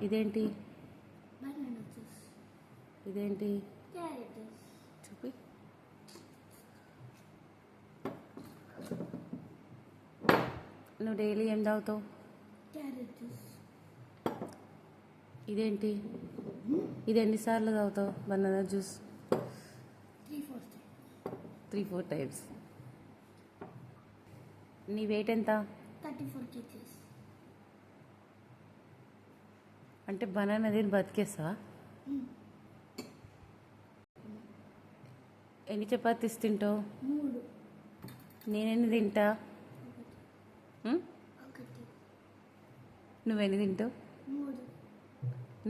ఇదేంటి? Banana juice. ఇదేంటి? Carrot juice. చూపి. నువ్వు డైలీ ఏం తాగుతావు? Carrot juice. ఇదేంటి? ఇది ఎన్నిసార్లు తాగుతావు బనానా జ్యూస్? 3-4 టైమ్స్. నీ వెయిట్ ఎంత? 34 kgs. అంటే బనానా తిని బతికేస్తావా? ఎన్ని చపాతీస్ తింటావు? 3. నేనెన్ని తింటా? 1. నువ్వెన్ని తింటావు? 3.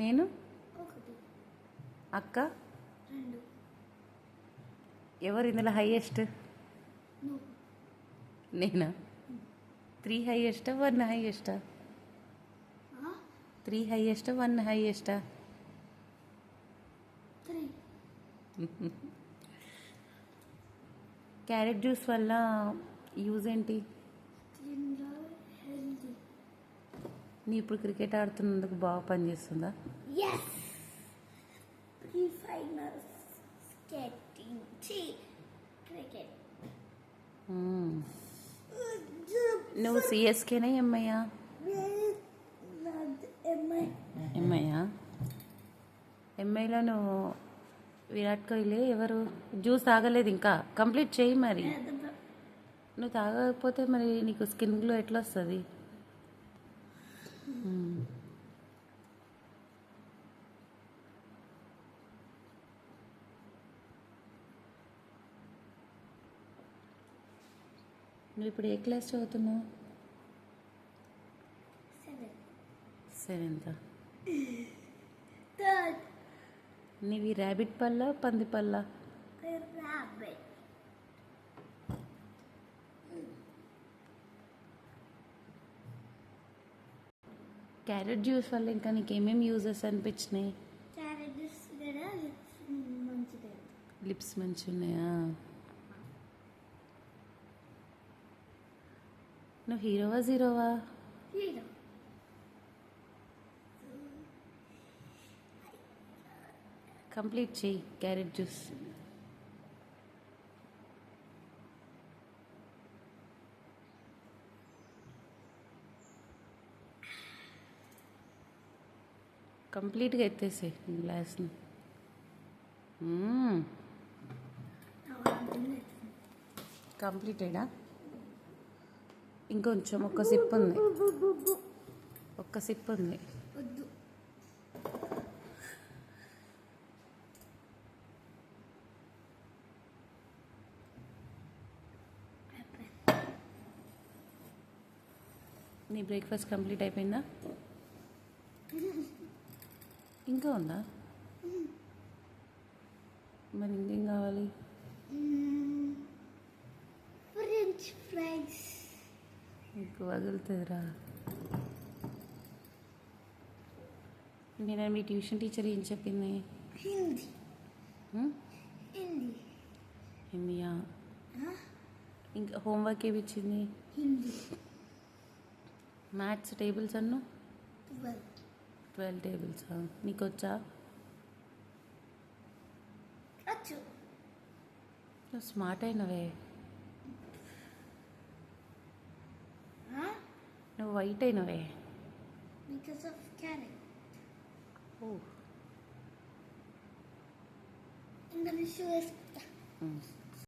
నేను? 1. అక్క? 2. ఎవరు ఇందులో హైయెస్ట్? నువ్వు. నేనా? 3 హైయెస్టా 1 హైయెస్టా? 3 హైయెస్టా 1 హైయెస్టా? 3. క్యారెట్ జ్యూస్ వల్ల యూజ్ ఏంటి? హెల్తీ. నీ ఇప్పుడు క్రికెట్ ఆడుతున్నందుకు బాగా పనిచేస్తుందా? Yes. Pre-finals skating. Cricket. నువ్వు సిఎస్కేనా ఎంఐయా? ఎంఐయా? ఎంఐలో నువ్వు విరాట్ కోహ్లీ ఎవరు? జ్యూస్ తాగలేదు ఇంకా, కంప్లీట్ చేయి మరి. నువ్వు తాగకపోతే మరి నీకు స్కిన్ గ్లో ఎట్లా వస్తుంది? నువ్వు ఇప్పుడు ఏ క్లాస్ చదువుతున్నావు? 7th. 3rd. నీవి ర్యాబిట్ పళ్ళ పంది పళ్ళ? Rabbit. క్యారెట్ జ్యూస్ వల్ల ఇంకా నీకేమేమి యూజెస్ అనిపించినాయి? క్యారెట్ జ్యూస్ కూడా మంచిది. లిప్స్ మంచిగా ఉన్నాయా? నువ్వు హీరోవా జీరోవా? హీరో. కంప్లీట్ చేయి క్యారెట్ జ్యూస్. కంప్లీట్గా ఎత్తేసే గ్లాస్ని. కంప్లీటెడా? ఇంకొంచెం ఒక్క సిప్ ఉంది. వద్దు. నీ బ్రేక్ఫాస్ట్ కంప్లీట్ అయిపోయిందా? ఇంకా ఉందా? మరి ఇంకేం కావాలి? French fries. నీకు వదులుతుందిరా. నేను మీ ట్యూషన్ టీచర్ ఏం చెప్పింది? హిందీ. హిందీయా? ఇంకా హోంవర్క్ ఏమి ఇచ్చింది? హిందీ. మ్యాథ్స్ టేబుల్స్ అన్ను? 12 టేబుల్స్. నీకు వచ్చా? వచ్చు. నువ్వు స్మార్ట్ అయినవే. నువ్వు white అయినవే. Because of carrot. Oh. English is